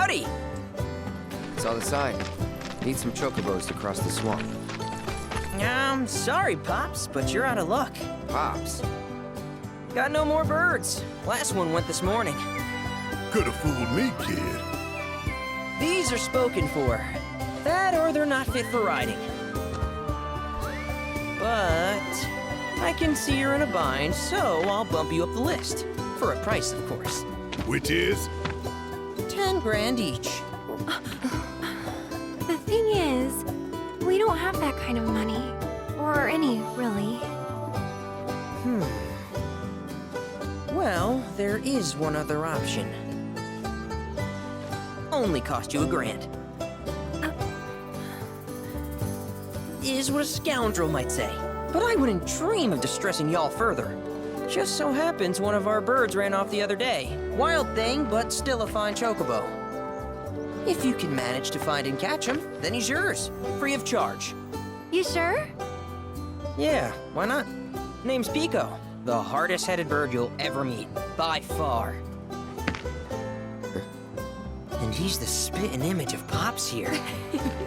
Buddy! Saw the sign. Need some chocobos to cross the swamp. Sorry, Pops, but you're out of luck. Pops? Got no more birds. Last one went this morning. Could've fooled me, kid. These are spoken for. That or they're not fit for riding. But I can see you're in a bind, so I'll bump you up the list. For a price, of course. Which is? 10 grand each. The thing is, we don't have that kind of money. Or any, really. Well, there is one other option. Only cost you $1,000. Is what a scoundrel might say. But I wouldn't dream of distressing y'all further. Just so happens one of our birds ran off the other day. Wild thing, but still a fine chocobo. If you can manage to find and catch him, then he's yours. Free of charge. You sure? Yeah, why not? Name's Pico. The hardest-headed bird you'll ever meet. By far. And he's the spitting image of Pops here.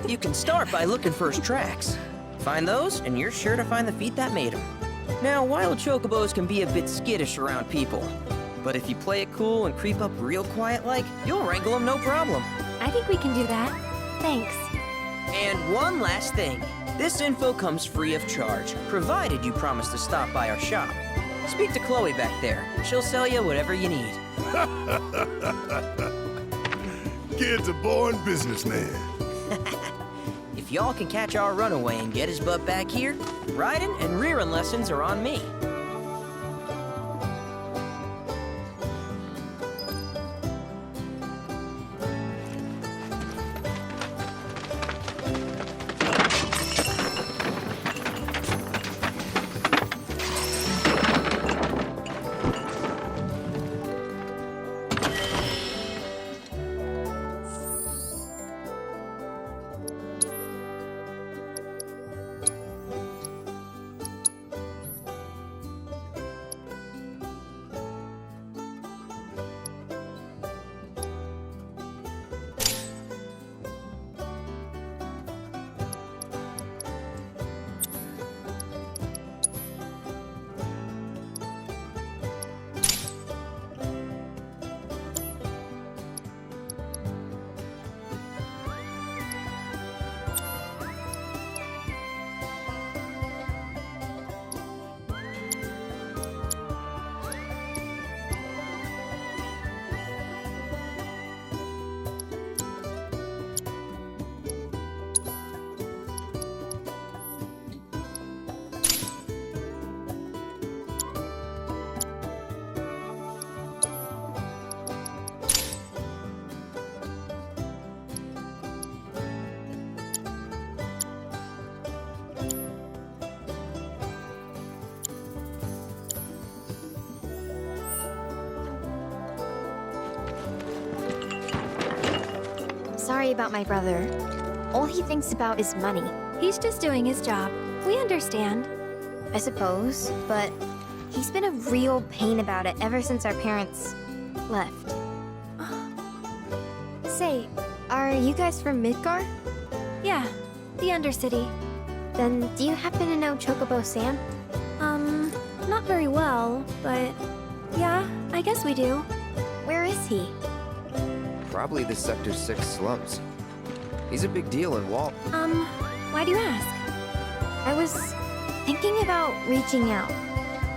You can start by looking for his tracks. Find those, and you're sure to find the feet that made him. Now, wild chocobos can be a bit skittish around people. But if you play it cool and creep up real quiet-like, you'll wrangle them no problem. I think we can do that. Thanks. And one last thing. This info comes free of charge, provided you promise to stop by our shop. Speak to Chloe back there. She'll sell you whatever you need. Kid's a born businessman. If y'all can catch our runaway and get his butt back here, riding and rearing lessons are on me. Sorry about my brother. All he thinks about is money. He's just doing his job. We understand. I suppose, but he's been a real pain about it ever since our parents left. Say, are you guys from Midgar? Yeah, the Undercity. Then do you happen to know Chocobo Sam? Not very well, but yeah, I guess we do. Where is he? Probably the Sector 6 slums. He's a big deal in Walt. Why do you ask? I was thinking about reaching out.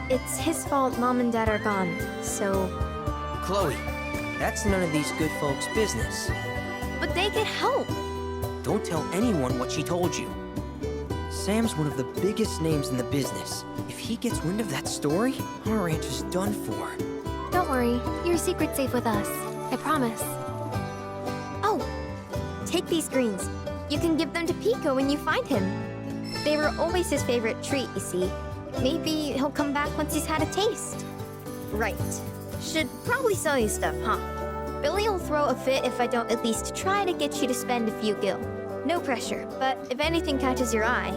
It's his fault Mom and Dad are gone, so... Chloe, that's none of these good folks' business. But they could help! Don't tell anyone what she told you. Sam's one of the biggest names in the business. If he gets wind of that story, our ranch is done for. Don't worry, your secret's safe with us. I promise. Oh! Take these greens. You can give them to Pico when you find him. They were always his favorite treat, you see. Maybe he'll come back once he's had a taste. Right. Should probably sell you stuff, huh? Billy'll throw a fit if I don't at least try to get you to spend a few gil. No pressure, but if anything catches your eye.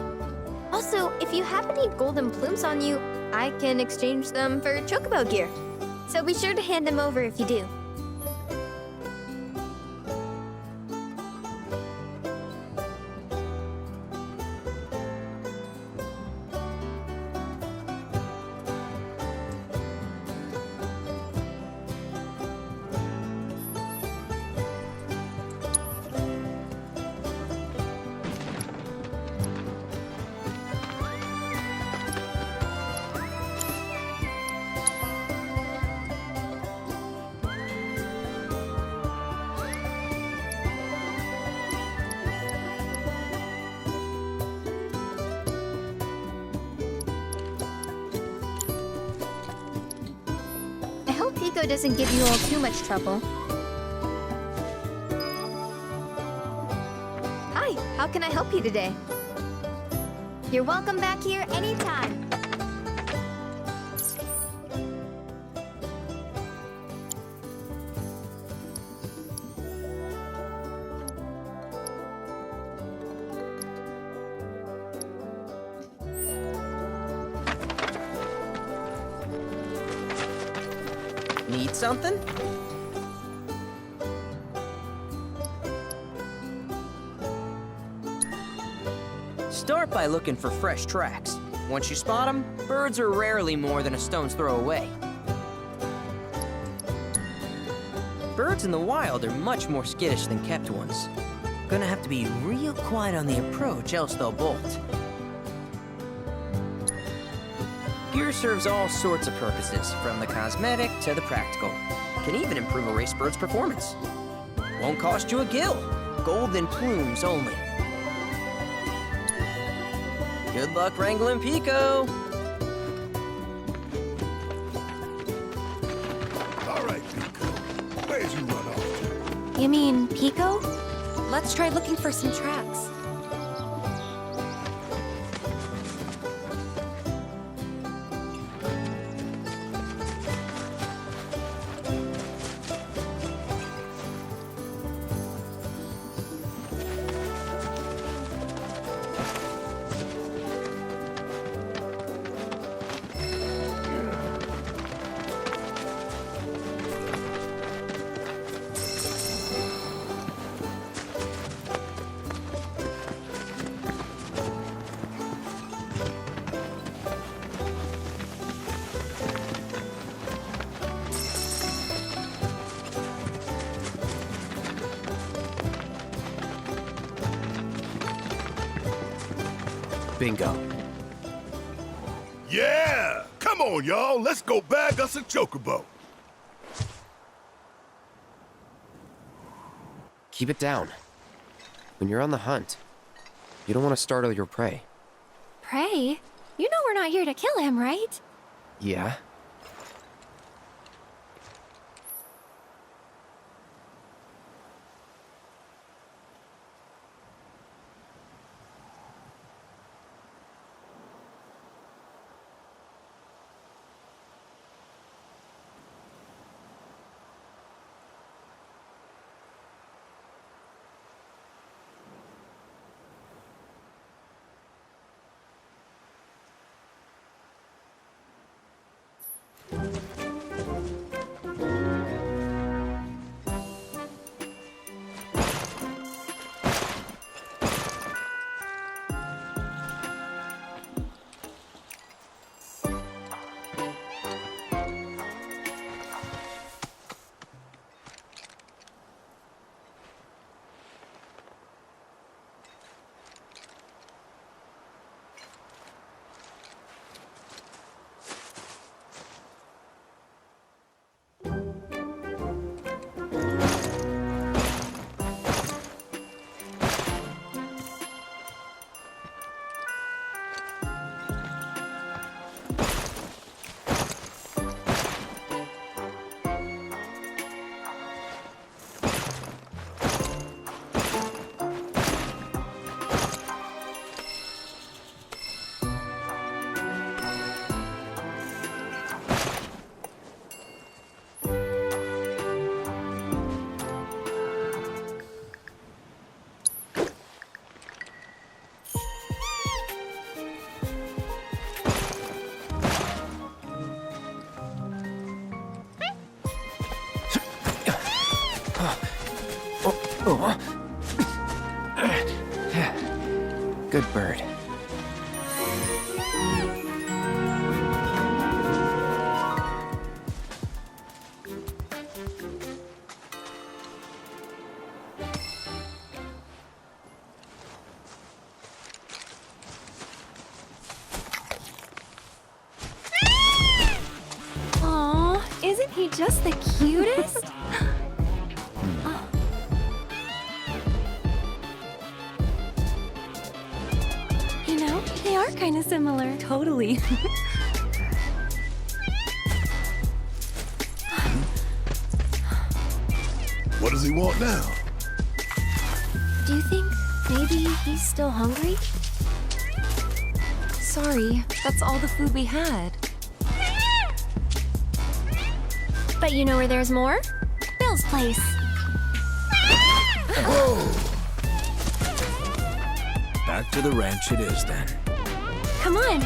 Also, if you have any golden plumes on you, I can exchange them for Chocobo gear. So be sure to hand them over if you do. Pico doesn't give you all too much trouble. Hi, how can I help you today? You're welcome back here anytime. Need something? Start by looking for fresh tracks. Once you spot them, birds are rarely more than a stone's throw away. Birds in the wild are much more skittish than kept ones. Gonna have to be real quiet on the approach, else they'll bolt. Gear serves all sorts of purposes, from the cosmetic to the practical. Can even improve a race bird's performance. Won't cost you a gill. Golden plumes only. Good luck wrangling Pico. All right, Pico. Where'd you run off to? You mean Pico? Let's try looking for some tracks. Bingo. Yeah! Come on, y'all. Let's go bag us a Chocobo. Keep it down. When you're on the hunt, you don't want to startle your prey. Prey? You know we're not here to kill him, right? Yeah? Good bird. Aw, isn't he just the cutest? You know, they are kind of similar. Totally. does he want now? Do you think maybe he's still hungry? Sorry, that's all the food we had. But you know where there's more? Bill's place. Back to the ranch it is then. Come on.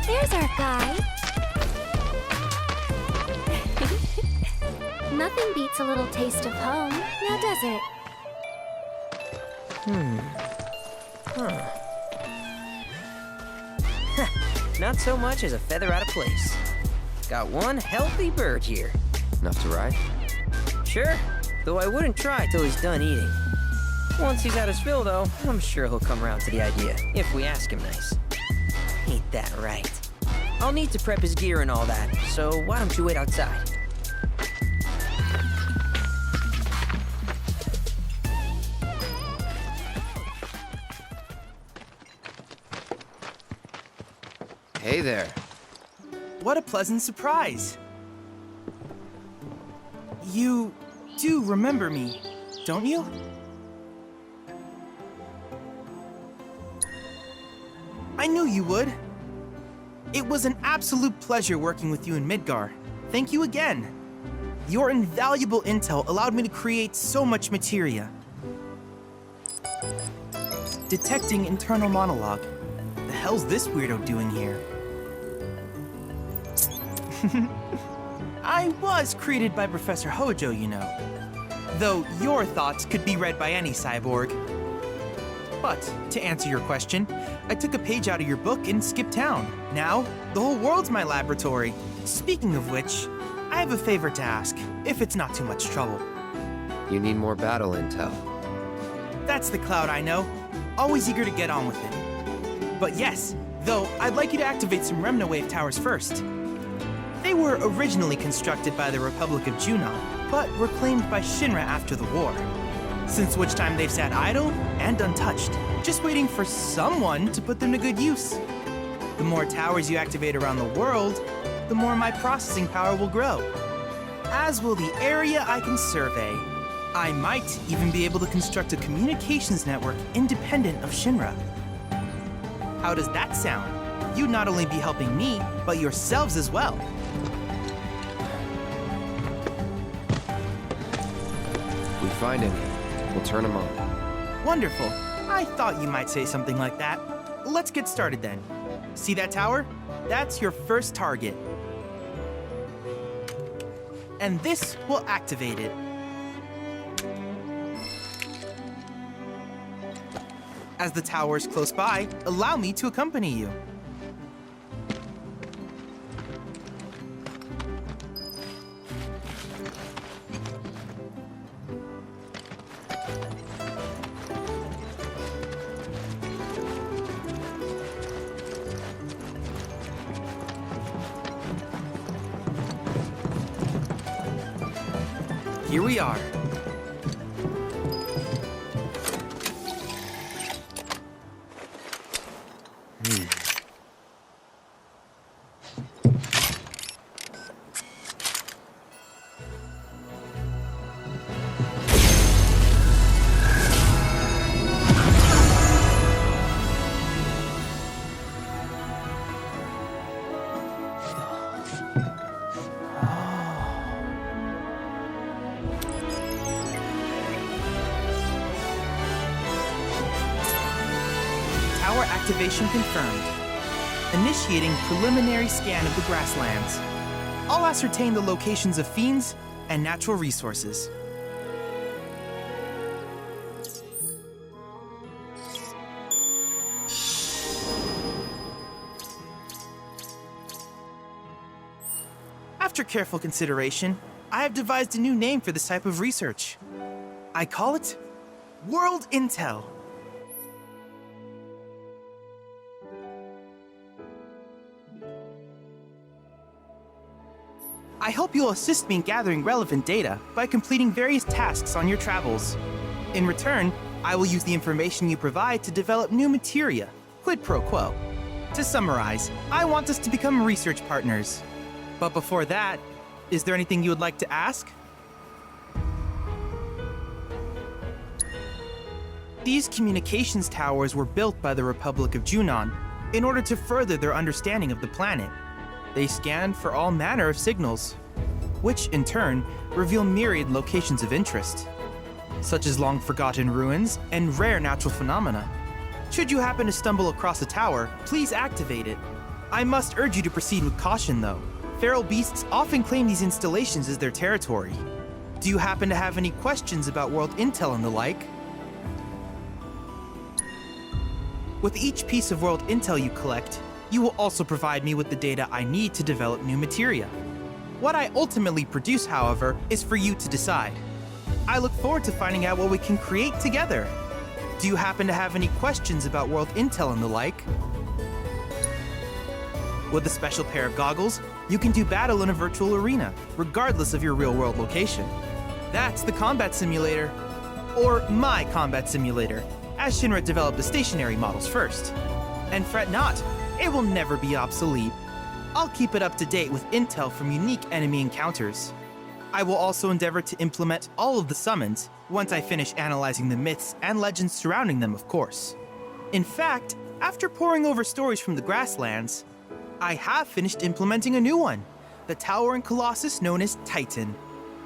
There's our guy. Nothing beats a little taste of home, now does it? Not so much as a feather out of place. Got one healthy bird here. Enough to ride? Sure, though I wouldn't try till he's done eating. Once he's had his fill, though, I'm sure he'll come around to the idea, if we ask him nice. Ain't that right? I'll need to prep his gear and all that, so why don't you wait outside? Hey there. What a pleasant surprise! You do remember me, don't you? I knew you would. It was an absolute pleasure working with you in Midgar. Thank you again. Your invaluable intel allowed me to create so much materia. Detecting internal monologue. The hell's this weirdo doing here? I was created by Professor Hojo, you know. Though your thoughts could be read by any cyborg. But, to answer your question, I took a page out of your book and skipped town. Now, the whole world's my laboratory. Speaking of which, I have a favor to ask, if it's not too much trouble. You need more battle intel. That's the Cloud I know. Always eager to get on with it. But yes, though, I'd like you to activate some Remna Wave towers first. They were originally constructed by the Republic of Junon, but were claimed by Shinra after the war. Since which time they've sat idle and untouched, just waiting for someone to put them to good use. The more towers you activate around the world, the more my processing power will grow. As will the area I can survey. I might even be able to construct a communications network independent of Shinra. How does that sound? You'd not only be helping me, but yourselves as well. If we find any, we'll turn them on. Wonderful. I thought you might say something like that. Let's get started then. See that tower? That's your first target. And this will activate it. As the tower's close by, allow me to accompany you. here we are. Tower activation confirmed. Initiating preliminary scan of the grasslands. I'll ascertain the locations of fiends and natural resources. After careful consideration, I have devised a new name for this type of research. I call it World Intel. I hope you'll assist me in gathering relevant data by completing various tasks on your travels. In return, I will use the information you provide to develop new materia, quid pro quo. To summarize, I want us to become research partners. But before that, is there anything you would like to ask? These communications towers were built by the Republic of Junon in order to further their understanding of the planet. They scan for all manner of signals, which in turn reveal myriad locations of interest, such as long-forgotten ruins and rare natural phenomena. Should you happen to stumble across a tower, please activate it. I must urge you to proceed with caution, though. Feral beasts often claim these installations as their territory. Do you happen to have any questions about world intel and the like? With each piece of world intel you collect, you will also provide me with the data I need to develop new materia. What I ultimately produce, however, is for you to decide. I look forward to finding out what we can create together. Do you happen to have any questions about world intel and the like? With a special pair of goggles, you can do battle in a virtual arena, regardless of your real-world location. That's the combat simulator. Or my combat simulator, as Shinra developed the stationary models first. And fret not, it will never be obsolete. I'll keep it up to date with intel from unique enemy encounters. I will also endeavor to implement all of the summons once I finish analyzing the myths and legends surrounding them, of course. In fact, after poring over stories from the grasslands, I have finished implementing a new one, the towering colossus known as Titan.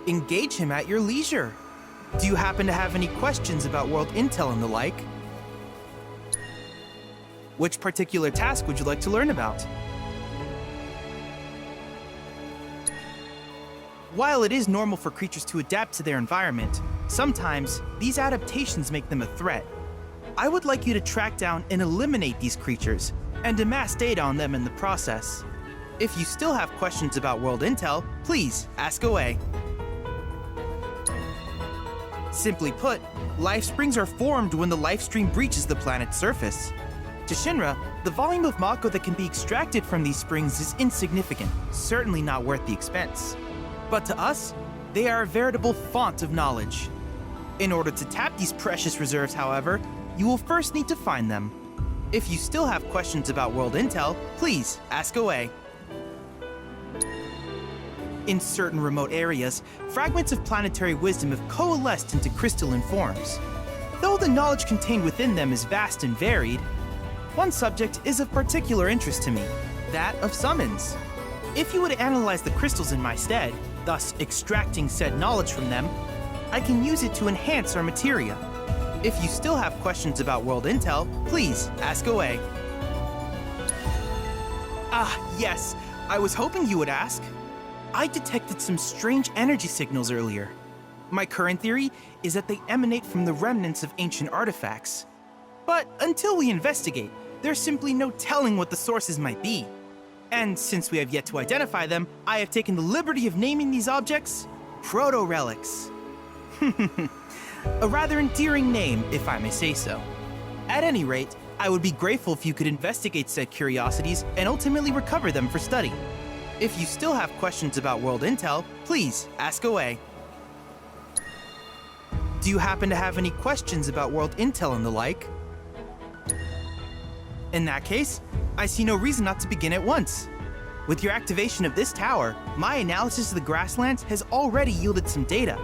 Engage him at your leisure. Do you happen to have any questions about world intel and the like? Which particular task would you like to learn about? While it is normal for creatures to adapt to their environment, sometimes these adaptations make them a threat. I would like you to track down and eliminate these creatures and amass data on them in the process. If you still have questions about world intel, please ask away. Simply put, life springs are formed when the life stream breaches the planet's surface. To Shinra, the volume of Mako that can be extracted from these springs is insignificant, certainly not worth the expense. But to us, they are a veritable font of knowledge. In order to tap these precious reserves, however, you will first need to find them. If you still have questions about world intel, please ask away. In certain remote areas, fragments of planetary wisdom have coalesced into crystalline forms. Though the knowledge contained within them is vast and varied, one subject is of particular interest to me, that of summons. If you would analyze the crystals in my stead, thus extracting said knowledge from them, I can use it to enhance our materia. If you still have questions about world intel, please ask away. Ah, yes, I was hoping you would ask. I detected some strange energy signals earlier. My current theory is that they emanate from the remnants of ancient artifacts. But until we investigate, there's simply no telling what the sources might be. And since we have yet to identify them, I have taken the liberty of naming these objects proto-relics. A rather endearing name, if I may say so. At any rate, I would be grateful if you could investigate said curiosities and ultimately recover them for study. If you still have questions about world intel, please ask away. Do you happen to have any questions about world intel and the like? In that case, I see no reason not to begin at once. With your activation of this tower, my analysis of the grasslands has already yielded some data.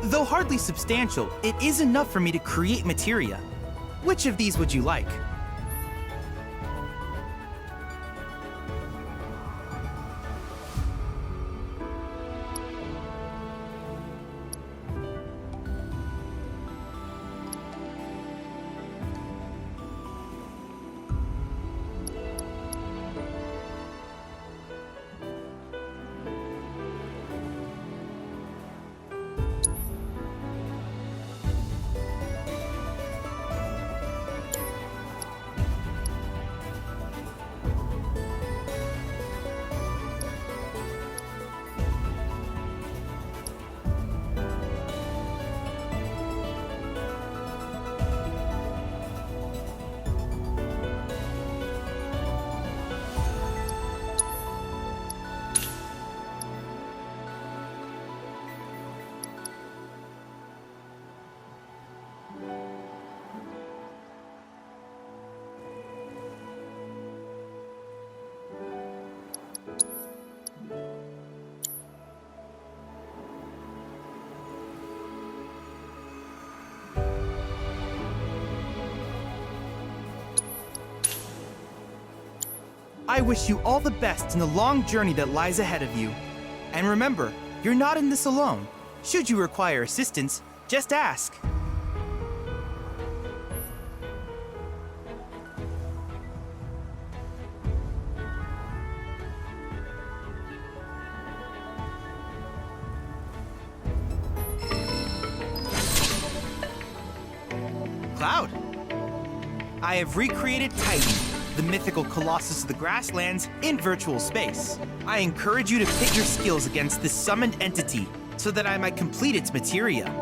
Though hardly substantial, it is enough for me to create materia. Which of these would you like? I wish you all the best in the long journey that lies ahead of you. And remember, you're not in this alone. Should you require assistance, just ask. Cloud, I have recreated Titan, the mythical colossus of the grasslands, in virtual space. I encourage you to pit your skills against this summoned entity so that I might complete its materia.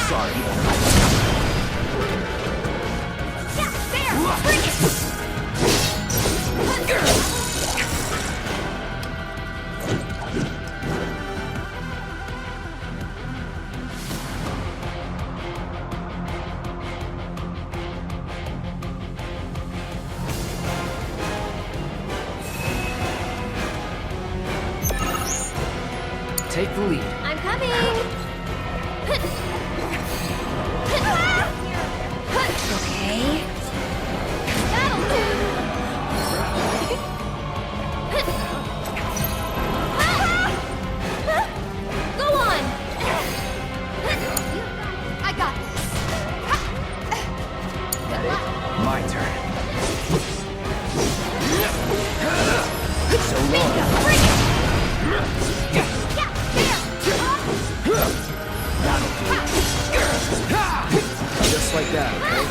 Sorry. Take the lead. I'm coming! Okay. That'll do! Go on! I got this. My turn. So long. Bring it! Just like that, okay?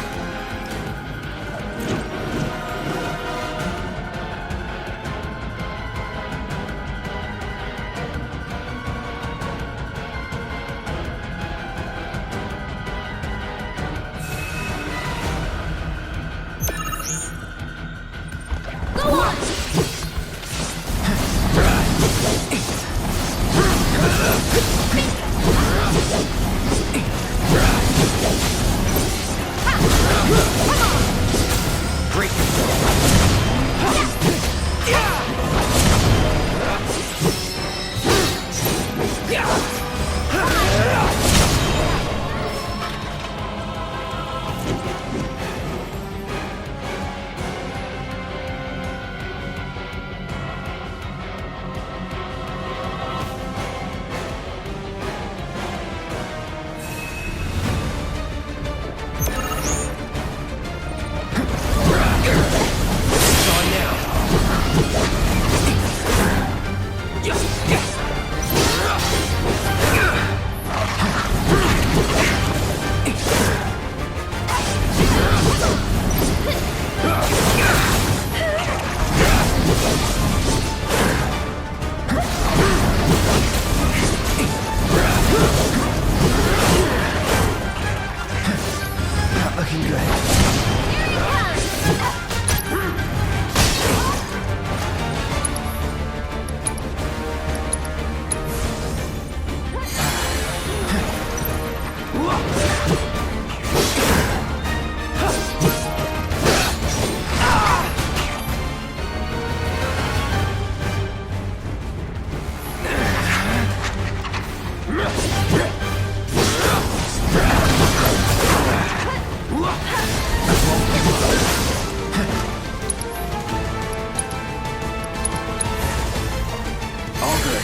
Go on! Looking good. All good.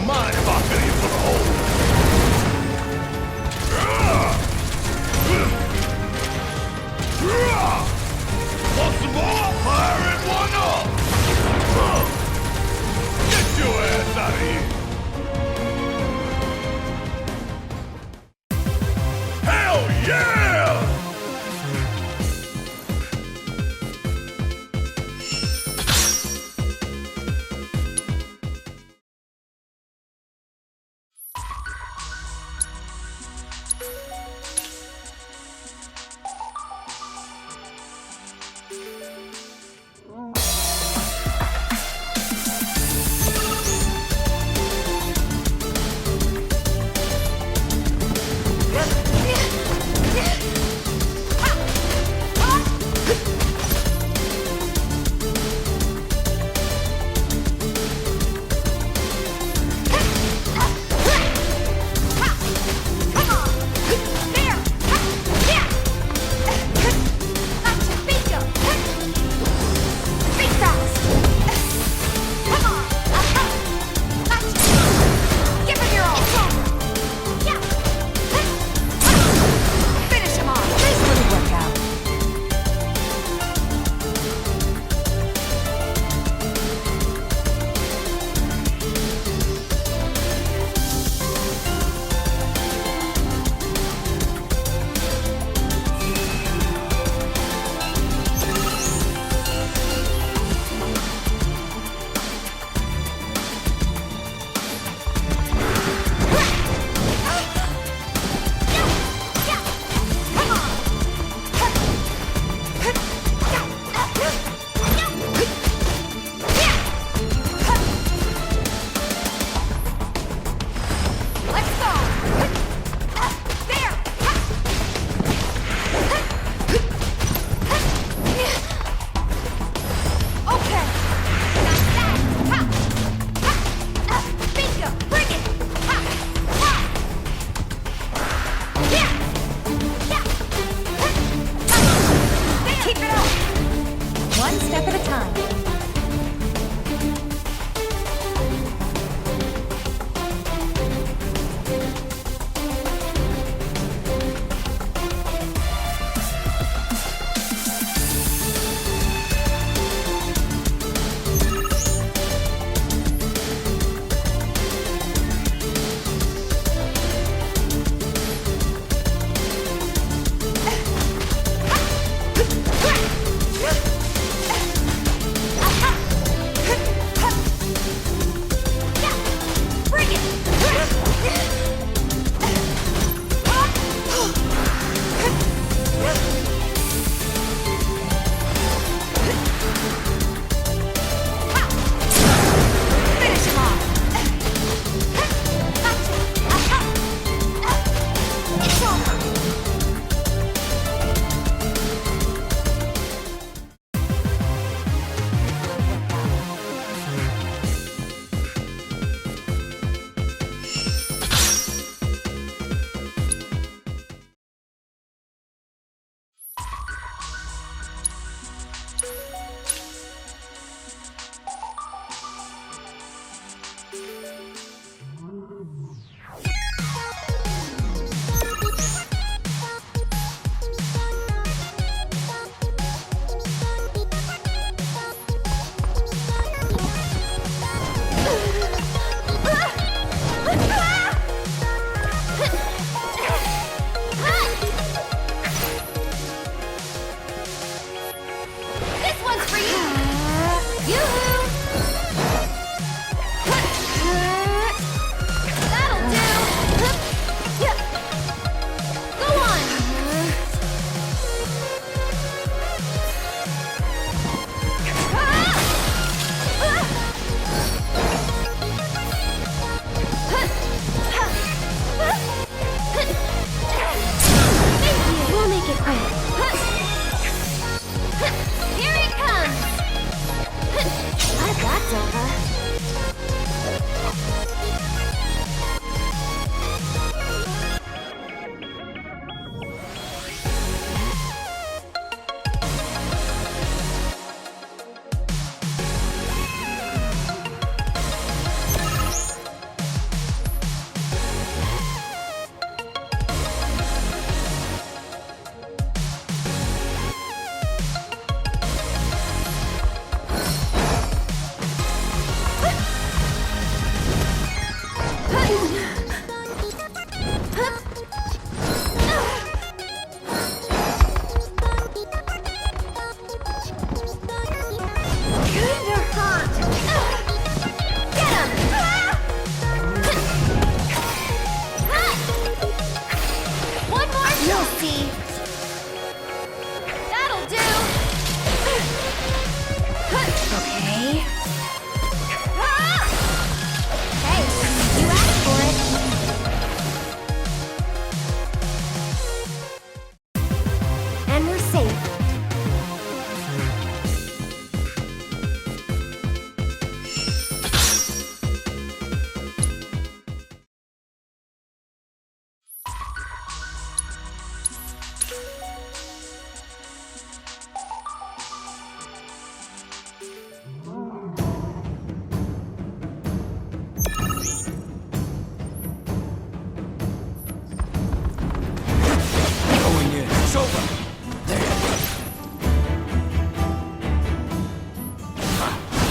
don't mind if I fill you full of holes. Want some more? Firing one up! Get your ass out of here! Hell yeah! There! And we're safe. Going in. It's over. There.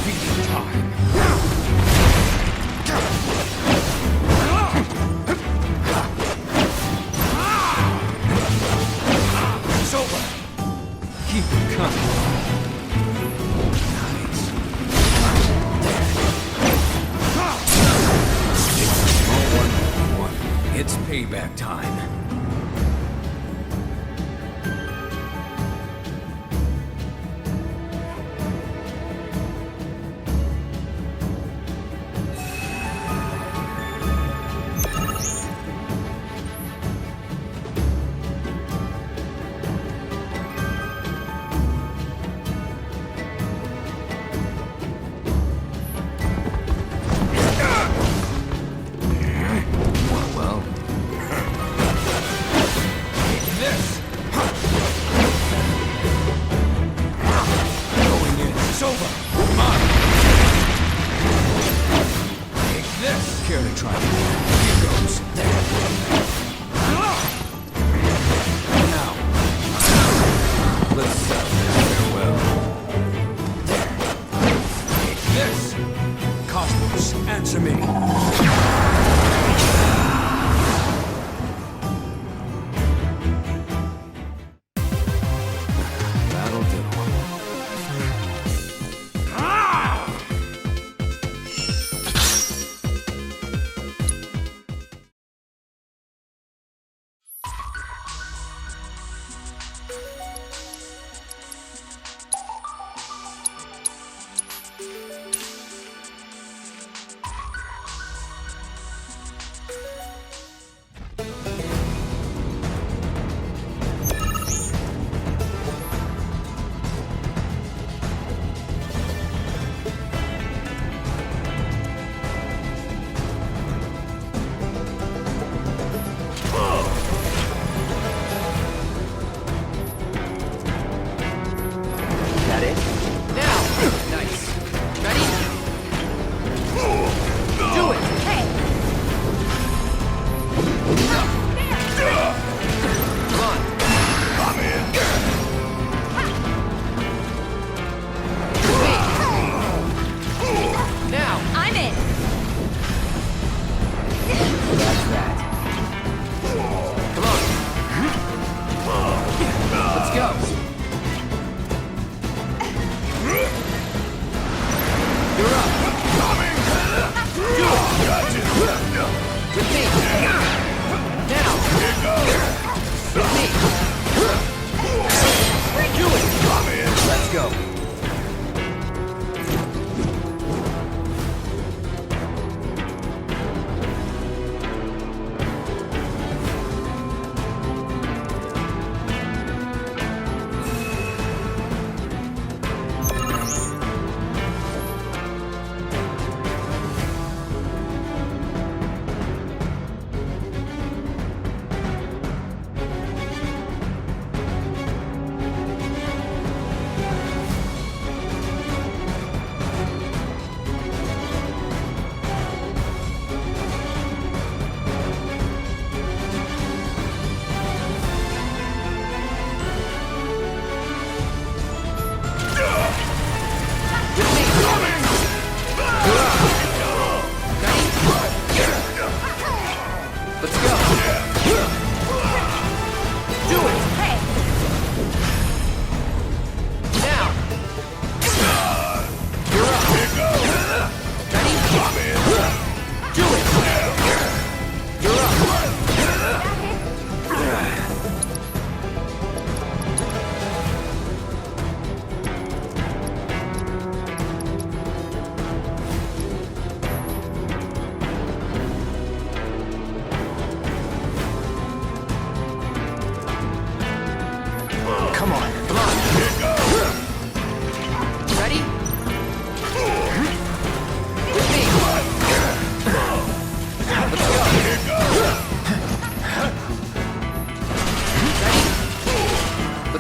Feeding time. It's over. Keep it coming. Nice. There. One. It's payback time. Well. Take this. Going in. It's over. Come on. Take this. Care to try it? Here goes. There. Now. Let's settle this farewell. There. Take this. Cosmos, answer me. That'll do. That it? Now! Nice. Ready? Do it! Hey! Come on. I'm in. Now! I'm in! That's that. Come on. Let's go. You're up. Do it. With me. Now. With me. Do it. Let's go.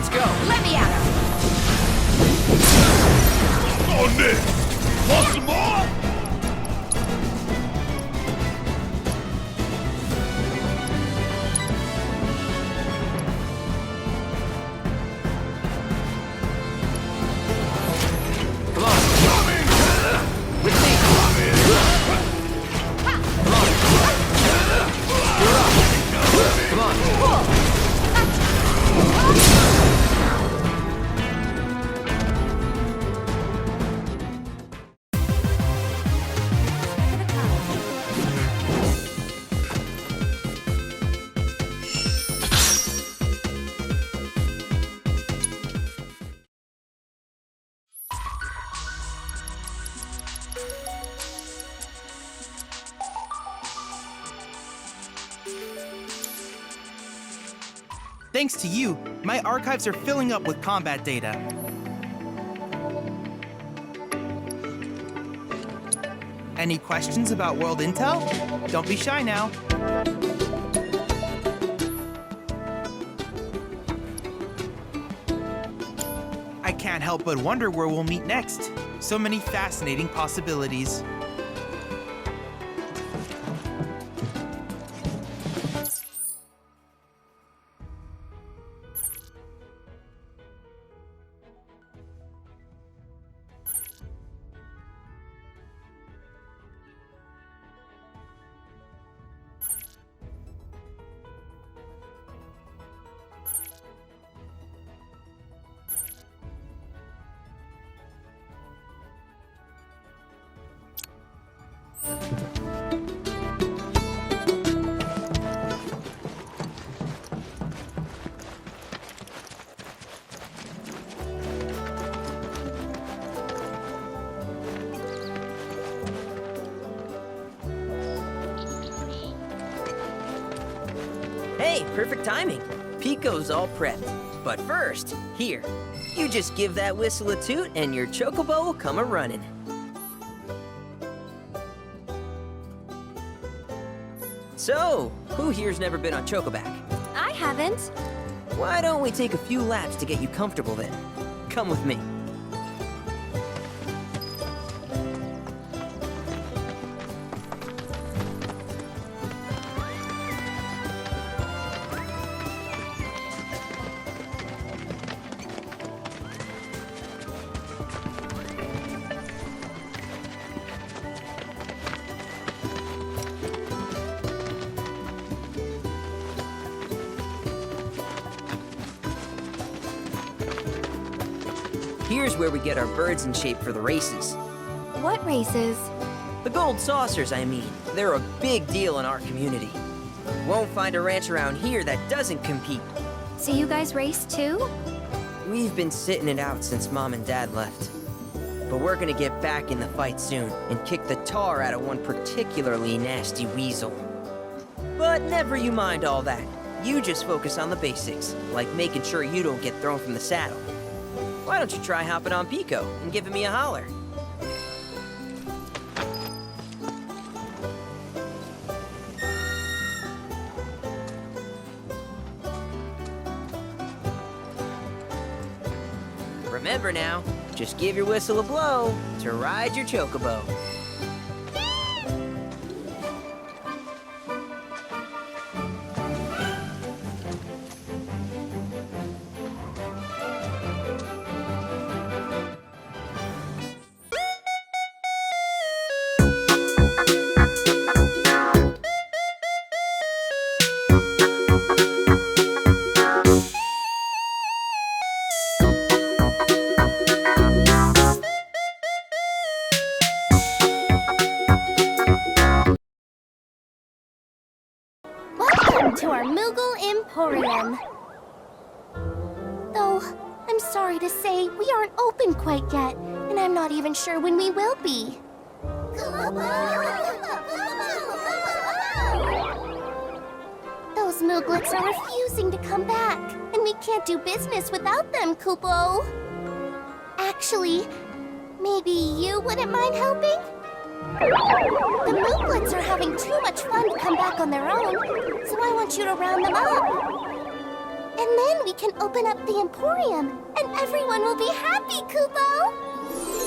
Let's go. Let me at him! On this! Want some more? Come on. With me. Come on. You're up. Come on. Thanks to you, my archives are filling up with combat data. Any questions about world intel? Don't be shy now. I can't help but wonder where we'll meet next. So many fascinating possibilities. Hey, perfect timing. Pico's all prepped. But first, here, you just give that whistle a toot and your Chocobo will come a-running. So, who here's never been on Chocoback? I haven't. Why don't we take a few laps to get you comfortable then? Come with me. Here's where we get our birds in shape for the races. What races? The gold saucers, I mean. They're a big deal in our community. Won't find a ranch around here that doesn't compete. So you guys race too? We've been sitting it out since Mom and Dad left. But we're gonna get back in the fight soon and kick the tar out of one particularly nasty weasel. But never you mind all that. You just focus on the basics, like making sure you don't get thrown from the saddle. Why don't you try hopping on Pico and giving me a holler? Remember now, just give your whistle a blow to ride your Chocobo. Welcome to our Moogle Emporium. Though, I'm sorry to say, we aren't open quite yet, and I'm not even sure when we will be. Those Mooglets are refusing to come back, and we can't do business without them, Kupo. Actually, maybe you wouldn't mind helping? The Mooglets are having too much fun to come back on their own, so I want you to round them up. And then we we can open up the Emporium, and everyone will be happy, Kupo!